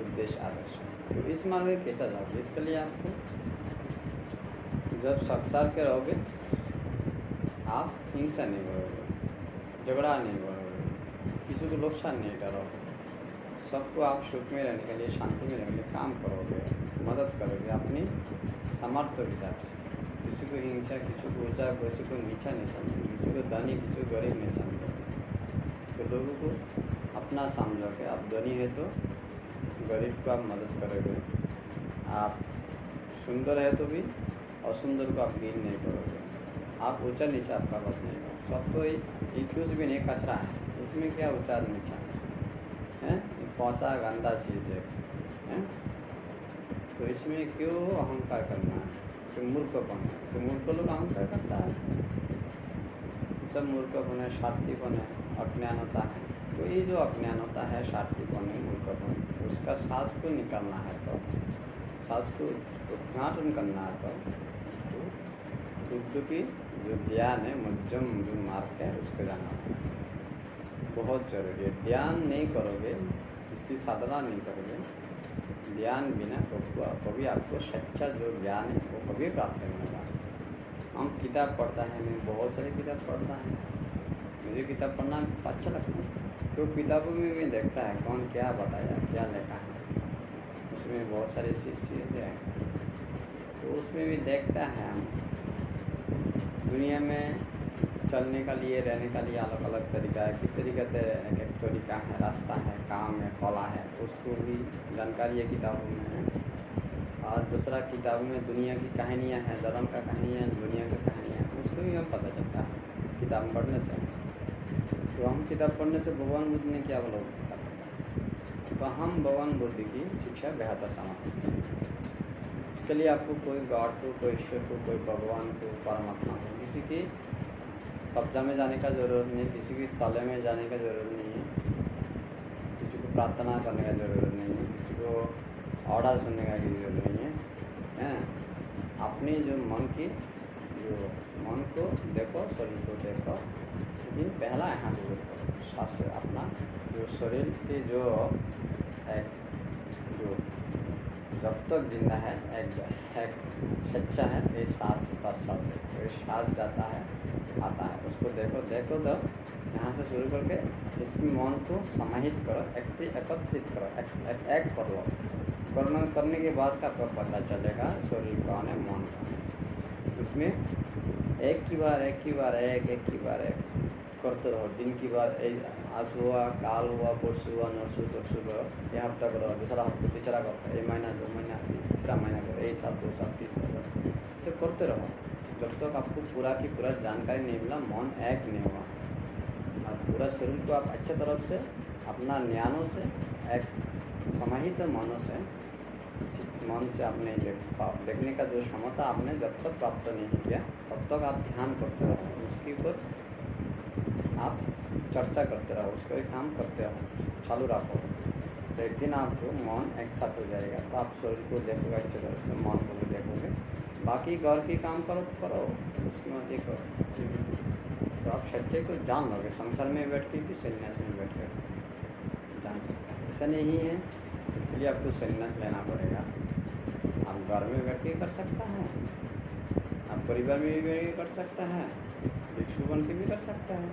उद्देश्य आदर्श है। तो इस मार्ग में कैसा जाओगे? इसके लिए आपको जब साक्षात के रहोगे, आप हिंसा नहीं करोगे, झगड़ा नहीं करोगे, किसी को नुकसान नहीं करोगे, सबको आप सुख में रहने के लिए, शांति में रहने के लिए काम करोगे, मदद करोगे अपनी सामर्थ्य के हिसाब से। किसी को हिंसा, किसी को ऊंचा, किसी को नीचा नहीं समझोगे, किसी को धनी, किसी को गरीब नहीं समझोगे। तो लोगों को अपना समझोगे। आप धनी है तो गरीब को आप मदद करोगे, आप सुंदर है तो भी असुंदर को आप गिन नहीं करोगे, आप ऊंचा नीचा आपका बस नहीं होगा। सब तो एक कुछ भी नहीं, कचरा है, इसमें क्या ऊंचा नीचा है, पहुँचा गंदा चीज़ है। तो इसमें क्यों अहंकार करना है? तो मूर्खपन है। तो मूर्ख लोग अहंकार करता है, सब मूर्खपन है, स्वार्थीपन है, अज्ञान होता है। तो ये जो अज्ञान होता है, स्वार्थीपन है, मूर्खपन, उसका सांस को निकालना है, तो सांस को उद्घाटन करना है। तो बुद्ध की जो ध्यान है, मध्यम जो मार्ग है, उसको जाना बहुत जरूरी है। ध्यान नहीं करोगे, इसकी साधना नहीं करोगे, ध्यान बिना कभी आपको सच्चा जो ज्ञान है वो कभी प्राप्त नहीं होगा। हम किताब पढ़ता है, मैं बहुत सारी किताब पढ़ता है, मुझे किताब पढ़ना अच्छा लगता है। तो किताबों में भी देखता है कौन क्या बताया, क्या लिखा है, उसमें बहुत सारी चीज़ें हैं, तो उसमें भी देखता है हम दुनिया में चलने का लिए, रहने का लिए अलग अलग तरीका है, किस तरीके से एक तरीका है, रास्ता है, काम है, कला है, उसको भी जानकारी है किताबों में है। और दूसरा किताबों में दुनिया की कहानियाँ हैं, धर्म का कहानियाँ, दुनिया की कहानियाँ हैं, उसको भी हमें पता चलता है किताब पढ़ने से। तो हम किताब पढ़ने से भगवान बुद्ध ने क्या बोला, तो हम भगवान बुद्ध की शिक्षा बेहतर समझ सकते हैं। इसके लिए आपको कोई गॉड को, कोई ईश्वर को, कोई भगवान को, परमात्मा को, किसी की कब्जा में जाने का ज़रूरत नहीं, किसी की तले में जाने का ज़रूरत नहीं है, किसी को प्रार्थना करने का ज़रूरत नहीं है, किसी को ऑर्डर सुनने का ज़रूरत नहीं है। अपनी जो मन की जो मन को देखो, शरीर को देखो, लेकिन पहला यहाँ से शुरू करो, सांस से अपना जो शरीर के जो एक जो जब तक जिंदा है एक सच्चा है, ये सांस प्रश्वास से ये सांस जाता है आता है, उसको देखो देखो तो यहाँ से शुरू करके इसकी मन को समाहित करो, एकत्रित करो, एक कर लो। करने के बाद का आपको पता चलेगा शरीर कौन है, मन कौन है। उसमें एक की बार एक करते रहो। दिन की बार आज हुआ, काल हुआ, परसों हुआ, नरसों तरसों करो, ये हफ्ता करो, दूसरा हफ्ता तीसरा करो, ये महीना 2 महीना तीसरा महीना करो, एक साल 2 साल तीसरा करो, इसे करते रहो जब तक आपको पूरा की पूरा जानकारी नहीं मिला, मन एक नहीं हुआ। और पूरा शरीर को आप अच्छे तरफ से अपना ज्ञानों से एक समाहित मनों से मन से आपने देखने का जो क्षमता आपने जब तक प्राप्त नहीं किया तब तक आप ध्यान करते रहो, उसके ऊपर आप चर्चा करते रहो, उसको एक काम करते रहो, चालू रखो। तो एक दिन आपको मन एक साथ हो जाएगा, तो आप शरीर को देखोगे अच्छे तरह से, मन को भी देखोगे, बाकी घर की काम करो उसकी मर्जी करो, तो आप सच्चे को जान लोगे। संसार में बैठ के भी संन्यास में बैठ कर जान सकते हैं, ऐसा नहीं है। इसके लिए आपको संन्यास लेना पड़ेगा। आप घर में बैठ के कर सकता है, आप परिवार में भी बैठ के कर सकता है, भिक्षु बन के भी कर सकता है,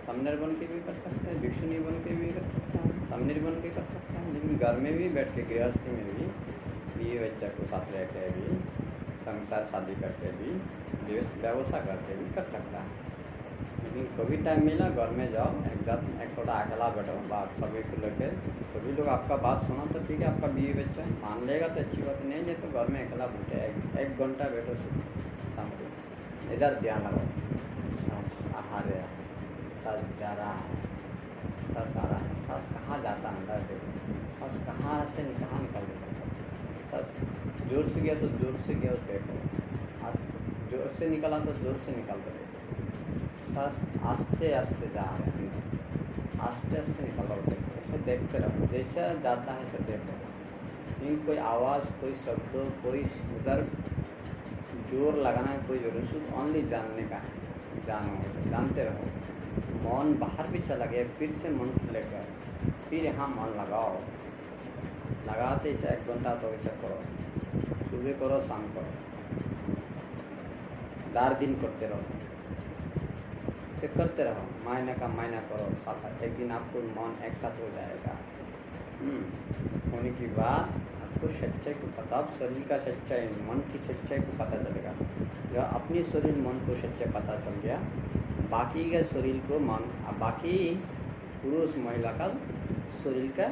सामनेर बन के भी कर सकता है, भिक्षुनी बन के भी कर सकता है, सामनेर बन के कर सकता है। लेकिन घर में भी बैठ के गृहस्थी में भी बीवी बच्चा को साथ रह के भी, संसार शादी करके भी, व्यवसाय करके भी कर सकता है। लेकिन कभी टाइम मिला घर में जाओ, एक थोड़ा अकेला बैठो, बात सभी को लेकर, सभी लोग आपका बात सुना तो ठीक है, आपका बीवी बच्चा मान लेगा तो अच्छी बात, नहीं तो घर में अकेला बैठे एक घंटा बैठो शाम को, इधर ध्यान लगाओ, सांस आ रहा है, सांस जा रहा है, सांस आ रहा है, सांस कहाँ जाता है अंदर देखो, सांस कहाँ से कहाँ निकल देता, सांस जोर से गया तो जोर से गया देखो, जोर से निकला तो जोर से निकल दो, सांस आस्ते आस्ते जा रहे हैं, आस्ते आस्ते निकल रहा देखो, ऐसे देखते रहो, जैसा जाता है ऐसे देखो। लेकिन कोई आवाज़, कोई शब्द, कोई उधर जोर लगाना कोई जरूरत, सिर्फ ओनली जानने का है, जानो ऐसे जानते रहो। मन बाहर भी चला गया, फिर से मन को लेकर फिर यहाँ मन लगाओ, लगाते इसे 1 घंटा तो ऐसा करो, सुबह करो शाम करो, 4 दिन करते रहो, इसे करते रहो, महीने का महीना करो, साथ एक दिन आपको मन एक साथ हो जाएगा। होने के बाद आपको सच्चाई को पता, अब शरीर का सच्चाई, मन की सच्चाई को पता चलेगा। जब अपनी शरीर मन को सच्चाई पता चल गया, बाकी का शरीर को मन, बाकी पुरुष महिला का शरीर का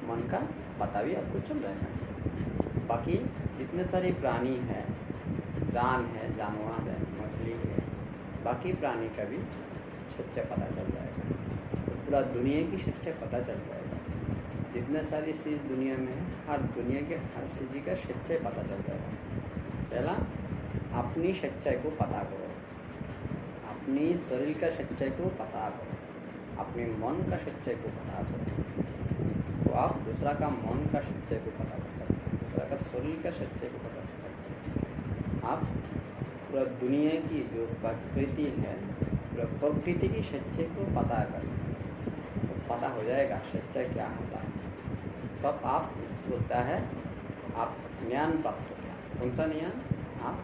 मन का पता भी आपको चल जाएगा। बाकी जितने सारे प्राणी हैं, जान है, जानवर है, मछली है, बाकी प्राणी का भी सच्चाई पता चल जाएगा, तो पूरा दुनिया की सच्चाई पता चल जाएगा। जितने सारी चीज़ दुनिया में है, हर दुनिया के हर चीज़ का सच्चाई पता चल जाएगा। पहला अपनी सच्चाई को पता करो, अपनी शरीर का सच्चाई को पता करो, अपने मन का सच्चाई को पता करो, तो आप दूसरा का मन का सच्चाई को पता कर सकते हैं, दूसरा का शरीर का सच्चाई को पता कर सकते हैं। आप पूरा दुनिया की जो प्रकृति है, पूरा प्रकृति की सच्चाई को पता कर सकते हैं, तो पता हो जाएगा सच्चाई क्या होता है। तब आप होता है, आप ज्ञान प्राप्त हो गया। कौन सा ज्ञान? आप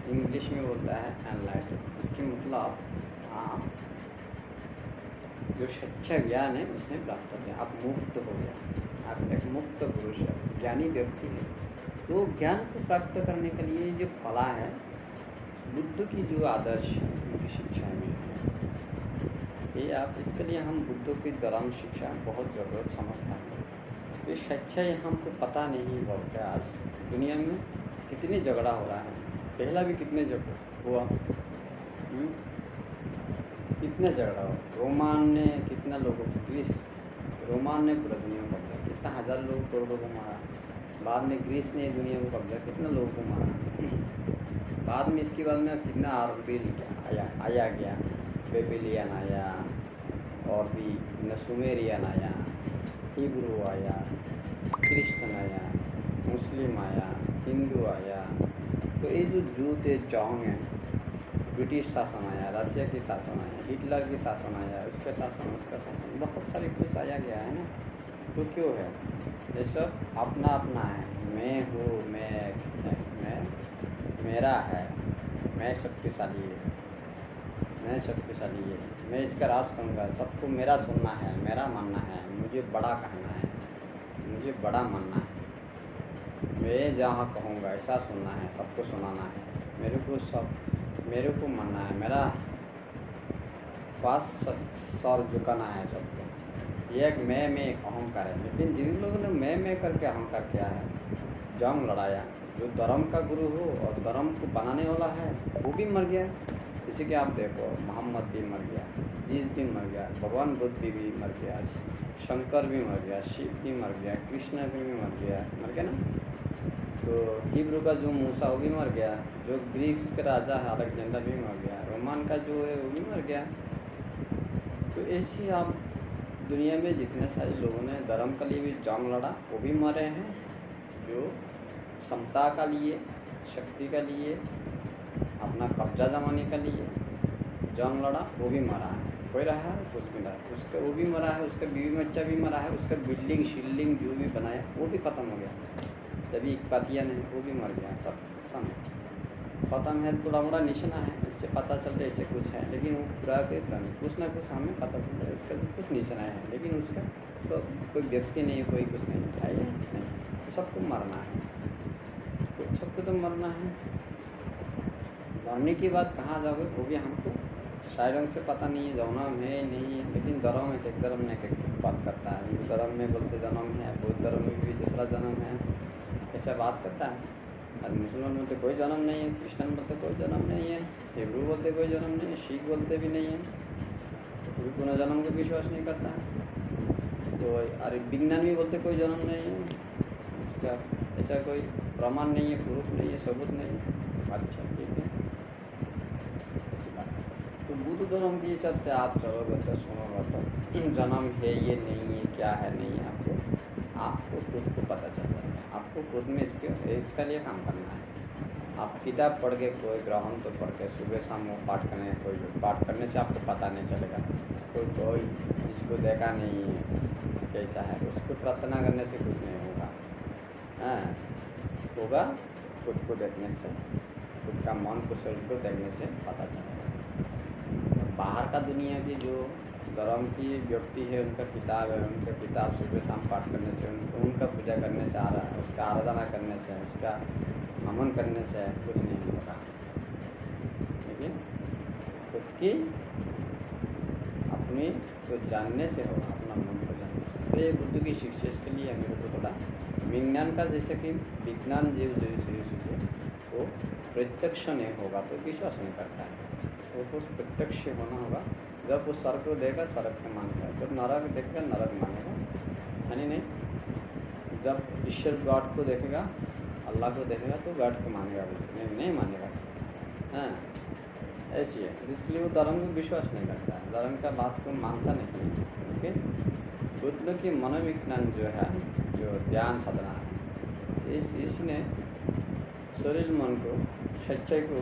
इंग्लिश में बोलता है एनलाइटन। इसकी मतलब आप जो सच्चा ज्ञान है उसने प्राप्त हो गया, आप मुक्त हो गया, आप एक मुक्त पुरुष है, ज्ञानी व्यक्ति है। तो ज्ञान को प्राप्त करने के लिए जो कला है, बुद्ध की जो आदर्श है उनकी शिक्षा में है, ये आप इसके लिए हम बुद्ध की धर्म शिक्षा बहुत ज़रूरत समझता है। ये सच्चाई हमको पता नहीं बहुत है। आज दुनिया में कितने झगड़ा हो रहा है, पहला भी कितने झगड़ा हुआ, कितने झगड़ा हुआ। रोमान ने कितना लोगों को, ग्रीस रोमान ने पूरा दुनिया को कब्जा, कितना 1000 लोग करोड़ों को मारा। बाद में ग्रीस ने दुनिया को कब्जा, कितना लोगों को मारा। बाद में इसके बाद में कितना आरबिल आया गया, बेबीलियन आया, और भी सुमेरियन आया, हिब्रू आया, क्रिश्चियन आया, मुस्लिम आया, हिंदू आया, तो ये जो जूते जोंग है, ब्रिटिश शासन आया, रशिया की शासन आया, हिटलर की शासन आया, उसका शासन, उसका शासन, बहुत सारे कुछ आया गया है ना। तो क्यों है ये सब? अपना अपना है। मैं हूँ, मैं मेरा है, मैं शक्तिशाली है, मैं शक्तिशाली है, मैं इसका राज करूँगा, सबको मेरा सुनना है, मेरा मानना है, मुझे बड़ा कहना है, मुझे बड़ा मानना है, मैं जहाँ कहूँगा ऐसा सुनना है, सबको सुनाना है, मेरे को मानना है, मेरा पास सर झुकाना है सबको। ये एक मैं अहंकार है। लेकिन जिन लोगों ने मैं करके अहंकार किया है, जंग लड़ाया, जो धर्म का गुरु हो और धर्म को बनाने वाला है वो भी मर गया। इसी के आप देखो, मोहम्मद भी मर गया, जीस भी मर गया, भगवान बुद्ध भी मर गया, शंकर भी मर गया, शिव भी मर गया, कृष्ण भी मर गया ना। तो हिब्रू का जो मूसा वो भी मर गया, जो ग्रीक्स का राजा है अलेक्जेंडर भी मर गया, रोमान का जो है वो भी मर गया। तो ऐसे आप दुनिया में जितने सारे लोगों ने धर्म के लिए भी जंग लड़ा वो भी मरे हैं, जो क्षमता का लिए, शक्ति का लिए, अपना कब्जा जमाने के लिए जंग लड़ा वो भी मरा है। कोई रहा है कुछ भी रहा, उसका वो भी मरा है, उसका बीवी बच्चा भी मरा है, उसका बिल्डिंग शिल्डिंग जो भी बनाया वो भी ख़त्म हो गया। जब एक पातियान है वो भी मर गया, सब खत्म है। थोड़ा मोड़ा निशाना है, इससे पता चल रहा है ऐसे कुछ है, लेकिन वो पूरा के कुछ ना कुछ हमें पता चल रहा है, उसका तो कुछ निशाना है, लेकिन उसका तो कोई व्यक्ति नहीं है, कोई कुछ नहीं है, नहीं। तो सबको मरना है, तो सबको तो मरना है। मरने की बात कहाँ जाओगे वो भी हमको शायरों से पता नहीं है, जन्म है नहीं है, लेकिन धर्म में एक धर्म में एक बात करता है। हिंदू धर्म में बोलते जन्म है, बौद्ध धर्म में भी दूसरा जन्म है, ऐसा बात करता है। और मुसलमान बोलते कोई जन्म नहीं है, क्रिश्चियन बोलते कोई जन्म नहीं है, हिब्रू बोलते कोई जन्म नहीं है, सिख बोलते भी नहीं है, कोई पुनर्जन्म को विश्वास नहीं करता है। तो अरे विज्ञान भी बोलते कोई जन्म नहीं है, इसका ऐसा कोई प्रमाण नहीं है, प्रूफ नहीं है, सबूत नहीं है। अच्छा ठीक है, ऐसी बात। तो बुद्ध धर्म के हिसाब से आप चलोगे तो सुनोगे तो जन्म है ये नहीं है, क्या है नहीं है, आपको खुद को पता चल जाएगा। आपको खुद में इसका लिए काम करना है। आप किताब पढ़ के कोई ग्रहण तो पढ़ के सुबह शाम वो पाठ करने, कोई पाठ करने से आपको पता नहीं चलेगा। कोई जिसको देखा नहीं है कैसा है, उसको प्रार्थना करने से कुछ नहीं होगा, होगा खुद को देखने से, खुद का मन को शरीर को देखने से पता चलेगा। बाहर का दुनिया की जो धर्म की व्यक्ति है, उनका किताब है, उनका किताब सुबह शाम पाठ करने से, उनका पूजा करने से आ रहा है, उसका आराधना करने से, उसका नमन करने से कुछ नहीं होगा। लेकिन खुद की अपने को जानने से होगा, अपना मन को जानने से। तो ये बुद्ध की शिक्षा, इसके लिए मेरे को थोड़ा विज्ञान का, जैसे कि विज्ञान जीव जो वो प्रत्यक्ष नहीं होगा तो विश्वास नहीं करता है, वो कुछ प्रत्यक्ष होना होगा। जब वो स्वर्ग को देखेगा स्वर्ग को मानेगा, जब नरक देखेगा नरक मानेगा, यानी नहीं। जब ईश्वर गॉड को देखेगा, अल्लाह को देखेगा तो गॉड को मानेगा, नहीं मानेगा। हाँ ऐसी है, इसलिए वो धर्म को विश्वास नहीं करता है, धर्म का बात को मानता नहीं है। लेकिन बुद्ध की मनोविज्ञान जो है, जो ध्यान साधना है, इसने शरीर मन को, सच्चाई को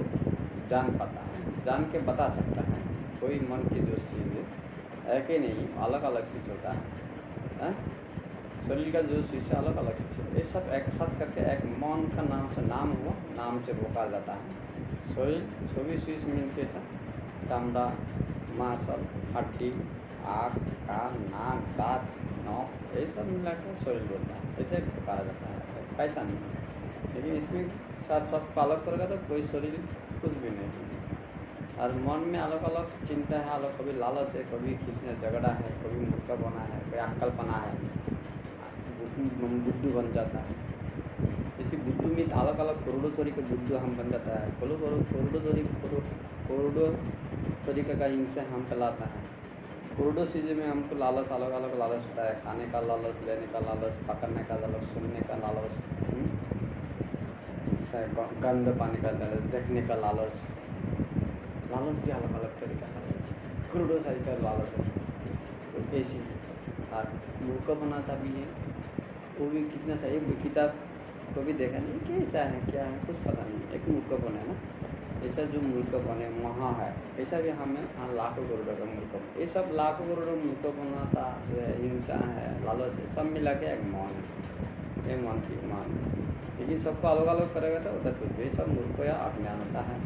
जान पाता है, जान के बता सकता है। कोई मन की जो चीज़ है कि नहीं, अलग अलग चीज़ होता है, शरीर का जो चीज़ है अलग अलग चीज़ है, ये सब एक साथ करके एक मन का नाम से नाम हुआ, नाम से रोका जाता है। शरीर 24 चीज़ मिलके साथ चमड़ा, मांसल, हड्डी, आँख, कान, नाक, दांत, नौक, ये सब मिला कर शरीर होता है, ऐसे पुकारा जाता है, पैसा नहीं। लेकिन इसमें साथ सब अलग करेगा तो कोई शरीर कुछ भी नहीं। और मन में अलग अलग चिंता है, अलग, कभी लालच है, कभी किसी झगड़ा है, कभी मूर्खपना है, कोई अक्कलपना है, बुद्धू बन जाता है। इसी बुद्धू में अलग अलग करोड़ों तरीके बुद्धू हम बन जाता है, करोड़ों तरीके का हिंसा हम फैलाता है। करोड़ों चीज़ों में हमको लालच, अलग अलग लालच होता है, खाने का लालच, लेने का लालच, पकड़ने का लालच, सुनने का लालच, गंद पानी का लालच, देखने का लालच, लालच भी अलग अलग तरीका का, करोड़ों सारी का लालच है। तो ऐसी और मूर्ख बनाता भी है, वो भी कितना चाहिए। किताब कभी देखा नहीं कैसा है क्या है कुछ पता नहीं। एक मूर्खपन है ना, ऐसा जो मूर्खपन है वहाँ है, ऐसा भी हमें लाखों करोड़ों का मूर्खपन, ये सब लाखों करोड़ों मूर्खपन था, हिंसा है, लालच है, सब मिला के एक मन है, ये मन की मान। लेकिन सबको अलग अलग करेगा तो उधर कुछ भी, सब मूर्ख या अज्ञानता है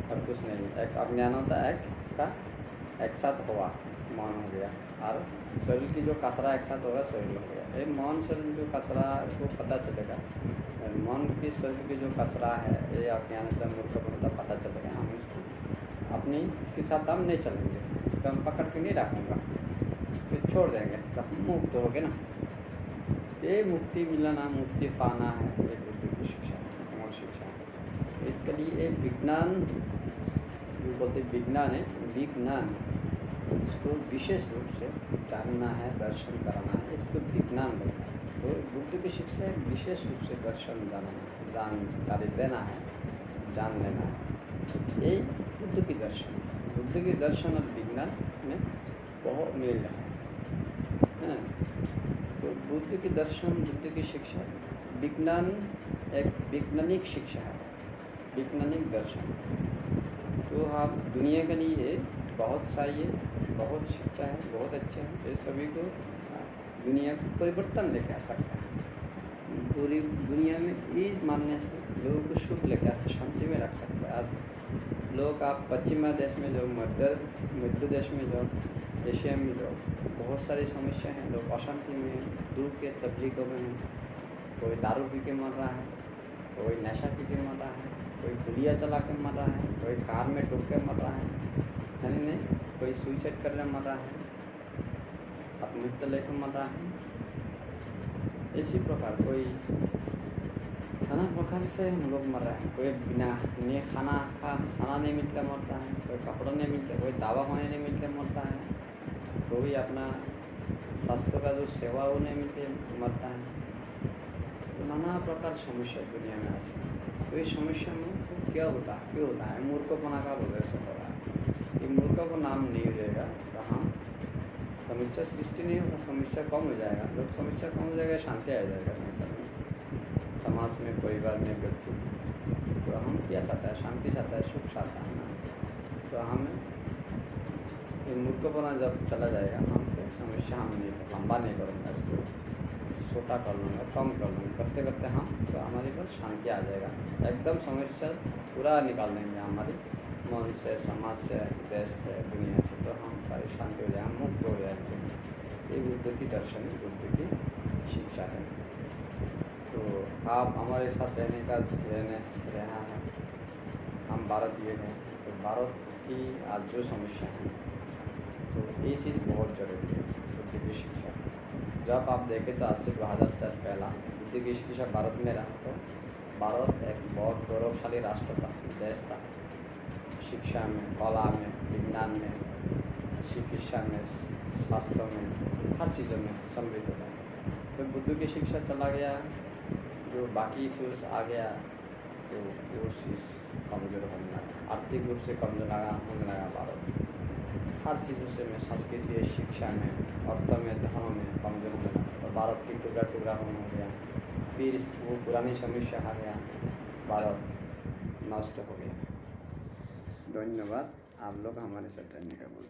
और कुछ नहीं। एक अज्ञानता एक का एक साथ हुआ मन हो गया, और शरीर की जो कसरा एक साथ होगा शरीर हो गया। ये मन शरीर जो कसरा को पता चलेगा, मन की शरीर की जो कसरा है, ये अज्ञानता मूर्खपनता पता चलेगा। हम इसको अपनी इसके साथ हम नहीं चलेंगे, इसको हम पकड़ के नहीं रखेंगे, फिर छोड़ देंगे तो हम मुक्त हो गए ना। ये मुक्ति मिलना, मुक्ति पाना है, ये बुद्ध की शिक्षा है, मूल शिक्षा है। इसके लिए एक विज्ञान जो बोलते विज्ञान है, विज्ञान इसको विशेष रूप से जानना है, दर्शन कराना है, इसको विज्ञान बोलते हैं। तो बुद्ध की शिक्षा एक विशेष रूप से दर्शन जानना, जानकारी देना है, जान लेना है, ये बुद्ध की दर्शन। बुद्ध की दर्शन और विज्ञान में बहुत मेल है। तो बुद्ध की दर्शन, बुद्ध की शिक्षा, विज्ञान एक वैज्ञानिक शिक्षा है, वैज्ञानिक दर्शन। तो आप दुनिया के लिए बहुत सही है, बहुत शिक्षा है, बहुत अच्छा है, ये सभी को दुनिया को परिवर्तन लेके आ सकता है। पूरी दुनिया में ये मानने से लोगों को सुख लेके आ सकते, शांति में रख सकता है। आज लोग आप पश्चिमा देश में जो मध्य देश में जो एशिया में जो बहुत सारी समस्या हैं, लोग अशांति में, दुख के तकलीफों में हैं। कोई दारू पी के मर रहा है, कोई नशा पी के मर रहा है, कोई गुलियाँ चला के मर रहा है, कोई कार में ठोक के मर रहा है नहीं, कोई सुसाइड करने मर रहा है, आत्महत्या लेकर मर रहा है। इसी प्रकार कोई नाना प्रकार से हम लोग मर रहे हैं। कोई बिना खाना नहीं मिलता मरता है, कोई कपड़ा नहीं मिलता, कोई दवा पानी नहीं मिलता मरता है, कोई अपना स्वास्थ्य का जो सेवा वो नहीं मिलते मरता है। तो नाना प्रकार समस्या दुनिया में आती है। तो इस समस्या में तो क्या होता है, क्यों होता है? मूर्खपना का वजह से हो रहा है। ये मूर्ख को नाम नहीं रहेगा तो हम समस्या सृष्टि नहीं होगा, समस्या कम हो जाएगा। जब समस्या कम हो जाएगा शांति आ जाएगा संसार में, समाज में, परिवार में, व्यक्ति। तो हम क्या चाहता है? शांति चाहता है, सुख चाहता है ना। तो हमें ये मूर्खपना जब चला जाएगा, हम फिर समस्या हम नहीं लंबा नहीं करूँगा, इसको छोटा कर लूँगा, कम कर लूँगा, करते करते हम तो हमारे पास शांति आ जाएगा। एकदम समस्या पूरा निकाल देंगे हमारी मन से, समाज से, देश से, दुनिया से, तो हम सारी शांति हो जाए, हम मुक्त हो जाएंगे। ये बुद्ध की दर्शन, बुद्ध की शिक्षा है। तो आप हमारे साथ रहा है, हम भारतीय हैं, तो भारत की आज जो समस्या है, तो ये चीज़ बहुत जरूरी है, बुद्ध की शिक्षा। जब आप देखें तो आज से 2000 साल पहला बुद्ध की शिक्षा भारत में रहा, तो भारत एक बहुत गौरवशाली राष्ट्र था, देश था। शिक्षा में, कला में, विज्ञान में, चिकित्सा में, स्वास्थ्य में, हर चीज़ों में समृद्ध था। तो बुद्ध की शिक्षा चला गया, जो बाकी इश्यूज आ गया, तो वो चीज़ कमज़ोर होने लगा, आर्थिक रूप से कमज़ोर होने लगा भारत। हर चीज़ों से में, संस्कृति, शिक्षा में, अर्थ में, धर्म में कमज़ोर होने लगा, तो भारत की टुकड़ा टुकड़ा होने हो गया। फिर वो पुरानी समस्या आ गया, भारत नष्ट हो गया। धन्यवाद, आप लोग हमारे साथ रहने का बोल।